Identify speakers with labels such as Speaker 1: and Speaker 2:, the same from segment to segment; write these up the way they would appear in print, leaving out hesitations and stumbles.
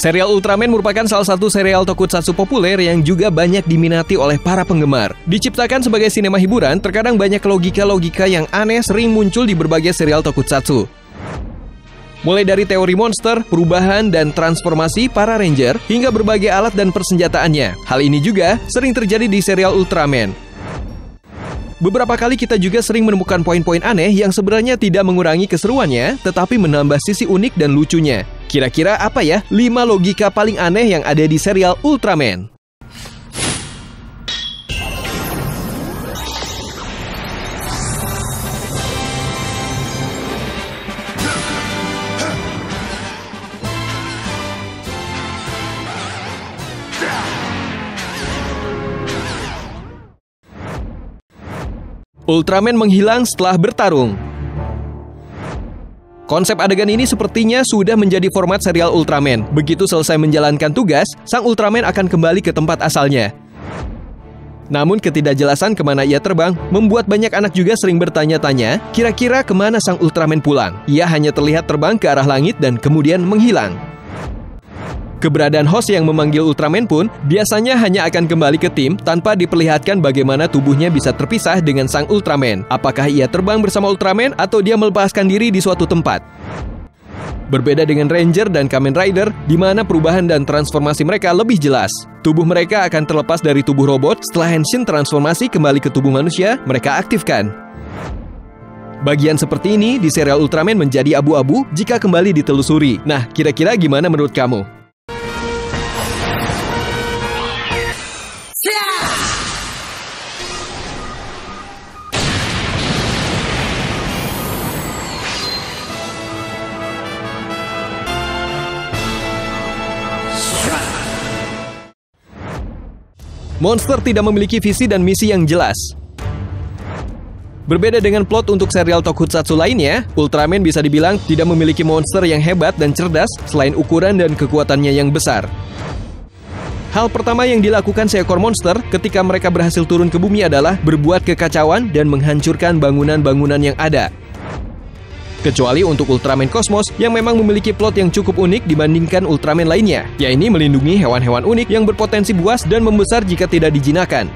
Speaker 1: Serial Ultraman merupakan salah satu serial tokusatsu populer yang juga banyak diminati oleh para penggemar. Diciptakan sebagai sinema hiburan, terkadang banyak logika-logika yang aneh sering muncul di berbagai serial tokusatsu. Mulai dari teori monster, perubahan, dan transformasi para Ranger, hingga berbagai alat dan persenjataannya. Hal ini juga sering terjadi di serial Ultraman. Beberapa kali kita juga sering menemukan poin-poin aneh yang sebenarnya tidak mengurangi keseruannya, tetapi menambah sisi unik dan lucunya. Kira-kira apa ya 5 logika paling aneh yang ada di serial Ultraman? Ultraman menghilang setelah bertarung. Konsep adegan ini sepertinya sudah menjadi format serial Ultraman. Begitu selesai menjalankan tugas, sang Ultraman akan kembali ke tempat asalnya. Namun ketidakjelasan kemana ia terbang membuat banyak anak juga sering bertanya-tanya, kira-kira kemana sang Ultraman pulang? Ia hanya terlihat terbang ke arah langit dan kemudian menghilang. Keberadaan host yang memanggil Ultraman pun biasanya hanya akan kembali ke tim tanpa diperlihatkan bagaimana tubuhnya bisa terpisah dengan sang Ultraman. Apakah ia terbang bersama Ultraman atau dia melepaskan diri di suatu tempat? Berbeda dengan Ranger dan Kamen Rider, di mana perubahan dan transformasi mereka lebih jelas. Tubuh mereka akan terlepas dari tubuh robot, setelah Henshin transformasi kembali ke tubuh manusia, mereka aktifkan. Bagian seperti ini di serial Ultraman menjadi abu-abu jika kembali ditelusuri. Nah, kira-kira gimana menurut kamu? Monster tidak memiliki visi dan misi yang jelas. Berbeda dengan plot untuk serial tokusatsu lainnya, Ultraman bisa dibilang tidak memiliki monster yang hebat dan cerdas selain ukuran dan kekuatannya yang besar. Hal pertama yang dilakukan seekor monster ketika mereka berhasil turun ke bumi adalah berbuat kekacauan dan menghancurkan bangunan-bangunan yang ada. Kecuali untuk Ultraman Cosmos yang memang memiliki plot yang cukup unik dibandingkan Ultraman lainnya, yaitu melindungi hewan-hewan unik yang berpotensi buas dan membesar jika tidak dijinakkan.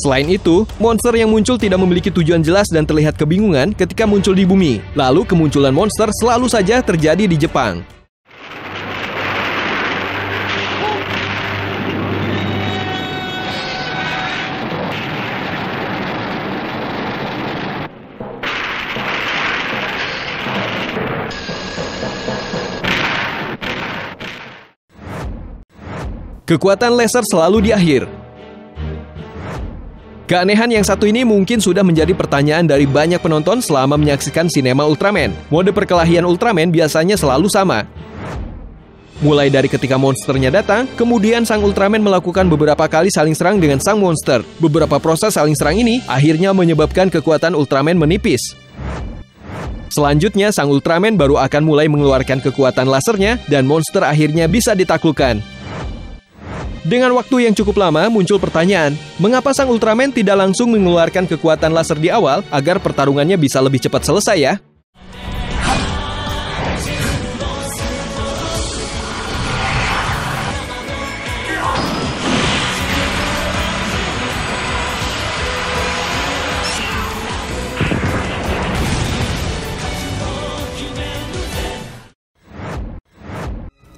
Speaker 1: Selain itu, monster yang muncul tidak memiliki tujuan jelas dan terlihat kebingungan ketika muncul di bumi. Lalu kemunculan monster selalu saja terjadi di Jepang. Kekuatan laser selalu di akhir. Keanehan yang satu ini mungkin sudah menjadi pertanyaan dari banyak penonton selama menyaksikan sinema Ultraman. Mode perkelahian Ultraman biasanya selalu sama. Mulai dari ketika monsternya datang, kemudian sang Ultraman melakukan beberapa kali saling serang dengan sang monster. Beberapa proses saling serang ini akhirnya menyebabkan kekuatan Ultraman menipis. Selanjutnya, sang Ultraman baru akan mulai mengeluarkan kekuatan lasernya dan monster akhirnya bisa ditaklukkan. Dengan waktu yang cukup lama, muncul pertanyaan, mengapa sang Ultraman tidak langsung mengeluarkan kekuatan laser di awal agar pertarungannya bisa lebih cepat selesai ya?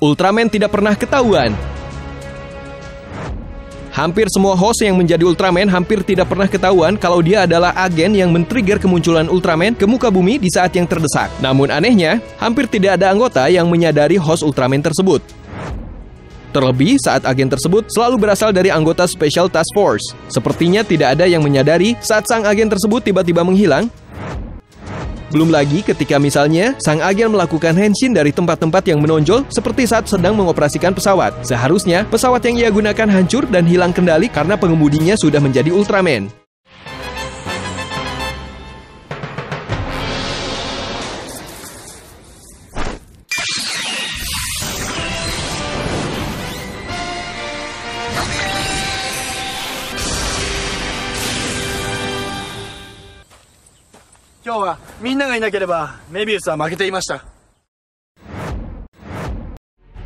Speaker 1: Ultraman tidak pernah ketahuan. Hampir semua host yang menjadi Ultraman hampir tidak pernah ketahuan kalau dia adalah agen yang men-trigger kemunculan Ultraman ke muka bumi di saat yang terdesak. Namun anehnya, hampir tidak ada anggota yang menyadari host Ultraman tersebut. Terlebih saat agen tersebut selalu berasal dari anggota Special Task Force. Sepertinya tidak ada yang menyadari saat sang agen tersebut tiba-tiba menghilang. Belum lagi ketika misalnya sang agen melakukan henshin dari tempat-tempat yang menonjol seperti saat sedang mengoperasikan pesawat. Seharusnya pesawat yang ia gunakan hancur dan hilang kendali karena pengemudinya sudah menjadi Ultraman.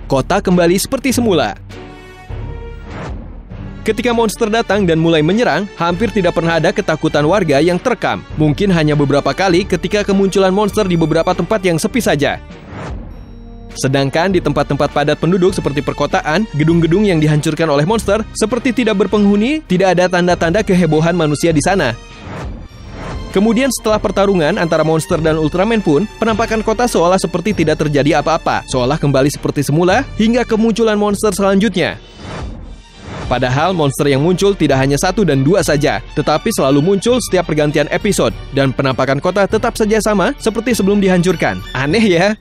Speaker 1: kota kembali seperti semula. Ketika monster datang dan mulai menyerang, hampir tidak pernah ada ketakutan warga yang terekam. Mungkin hanya beberapa kali ketika kemunculan monster di beberapa tempat yang sepi saja. Sedangkan di tempat-tempat padat penduduk seperti perkotaan, gedung-gedung yang dihancurkan oleh monster seperti tidak berpenghuni, tidak ada tanda-tanda kehebohan manusia di sana. Kemudian setelah pertarungan antara monster dan Ultraman pun, penampakan kota seolah seperti tidak terjadi apa-apa, seolah kembali seperti semula hingga kemunculan monster selanjutnya. Padahal monster yang muncul tidak hanya 1 dan 2 saja, tetapi selalu muncul setiap pergantian episode, dan penampakan kota tetap saja sama seperti sebelum dihancurkan. Aneh ya?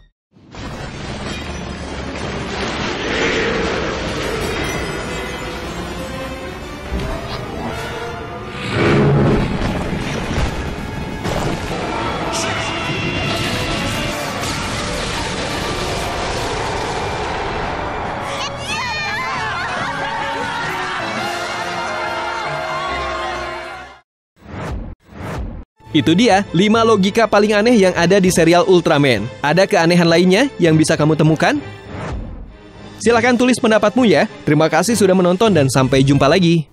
Speaker 1: Itu dia 5 logika paling aneh yang ada di serial Ultraman. Ada keanehan lainnya yang bisa kamu temukan? Silahkan tulis pendapatmu ya. Terima kasih sudah menonton dan sampai jumpa lagi.